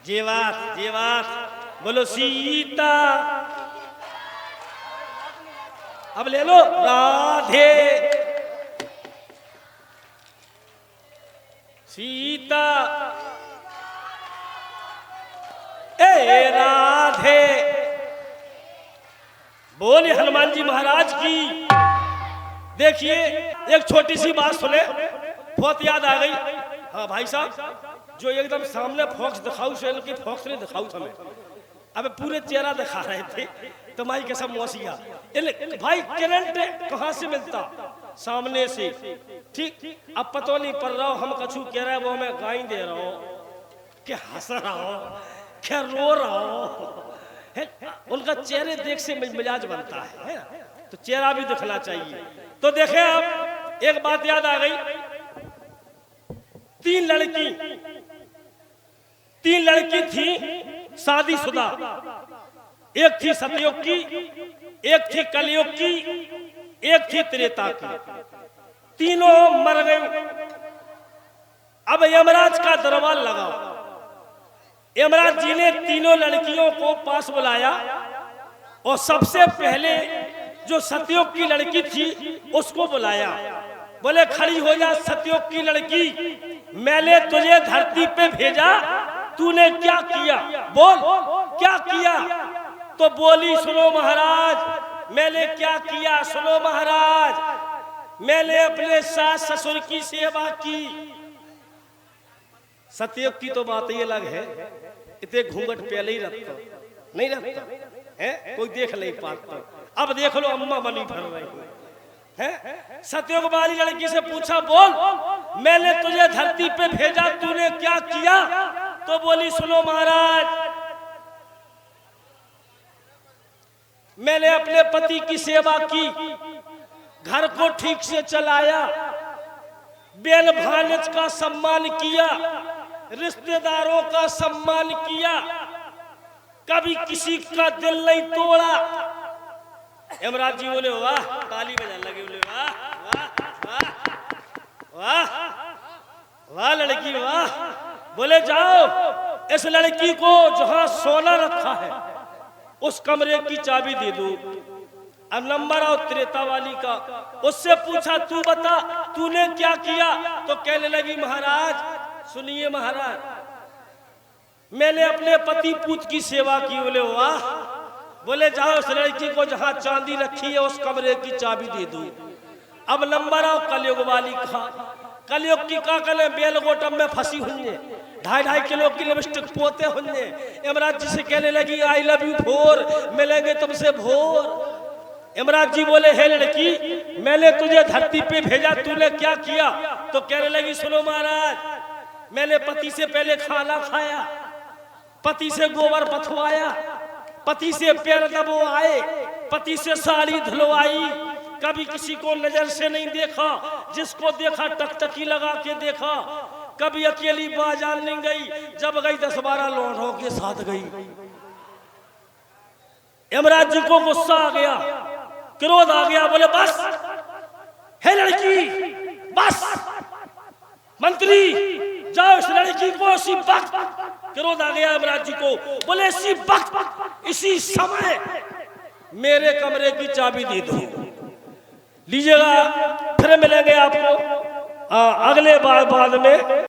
जेवात जेवात बोलो सीता। अब ले लो राधे सीता ए राधे। बोले हनुमान जी महाराज की। देखिए एक छोटी सी बात सुने, बहुत याद आ गई। हाँ भाई साहब, जो एकदम सामने फोक्स दिखाऊ से की फोक्स नहीं दिखाऊ हमें, अब पूरे चेहरा दिखा रहे थे तो माई कैसा मौसिया भाई करंट कहाँ से मिलता? सामने से। ठीक, अब पता नहीं पड़ रहा हो हम कछु कह रहे हैं वो मैं गाई दे रहा हूँ, क्या हंस रहा हो, क्या रो रहा हो। उनका चेहरे देख से मिजाज बनता है ना? तो चेहरा भी दिखना चाहिए। तो देखे अब एक बात याद आ गई। तीन लड़की थी शादीशुदा, एक थी सतयुग की, एक थी कलयुग की, एक थी त्रेता की। तीनों मर गई। अब यमराज का दरबार लगा। यमराज जी ने तीनों लड़कियों को पास बुलाया और सबसे पहले जो सतयुग की लड़की थी उसको बुलाया। बोले खड़ी हो जा सतयुग की लड़की, मैंने तुझे धरती पे भेजा, तूने क्या किया? बोल क्या किया? तो बोली सुनो महाराज, मैंने क्या किया सुनो महाराज, मैंने अपने सास ससुर की सेवा की। सतयुग की तो बात ही अलग है, इतने घूंघट पहले ही रखता नहीं रखता है, कोई देख नहीं पाता। अब देख लो अम्मा बनी भर रही है। सतयुग वाली लड़की से पूछा बोल मैंने तुझे धरती पे भेजा, तूने क्या किया? तो बोली सुनो महाराज, मैंने अपने पति की सेवा की, घर को ठीक से चलाया, बेल भानज का सम्मान किया, रिश्तेदारों का सम्मान किया, कभी किसी का दिल नहीं तोड़ा। यमराज जी बोले वाह, ताली बजाने लगे, बोले वाह वाह वाह वाह वाह लड़की वाह। बोले जाओ इस लड़की को जहां सोना रखा है उस कमरे की चाबी दे दो। अब नंबर और त्रेता वाली का, उससे पूछा तू बता तूने क्या किया? तो कहने लगी महाराज सुनिए महाराज, मैंने अपने पति पूत की सेवा की। बोले वाह। बोले जाओ उस लड़की को जहां चांदी रखी है उस कमरे की चाबी दे दो। अब नंबर आओ कलयुग वाली का। कलयुग की का कले बेलगोटम में फंसी हुई है, 2.5 किलो की लिपस्टिक पोते हुए। यमराज जी से कहने लगी आई लव यू भोर, मिलेंगे तुमसे भोर। यमराज जी बोले हे लड़की, मैंने तुझे धरती पे भेजा, तूने क्या किया? तो कहने लगी सुनो महाराज, मैंने पति से पहले खाना खाया, पति से गोबर पथवाया, पति से पैर दबवाए, पति से साड़ी धुलवाई, कभी किसी को नजर से नहीं देखा, जिसको देखा टकटकी लगा के देखा, कभी अकेली बाजार नहीं गई, जब गई 10-12 लौंडों के साथ गई। यमराज जी को गुस्सा आ गया, क्रोध आ गया। बोले बस है लड़की, बस मंत्री जाओ इस लड़की को इसी वक्त। क्रोध आ गया यमराज जी को। बोले इसी वक्त इसी समय मेरे कमरे की चाबी दे दो। लीजिएगा, फिर मिलेंगे आपको अगले बाद में।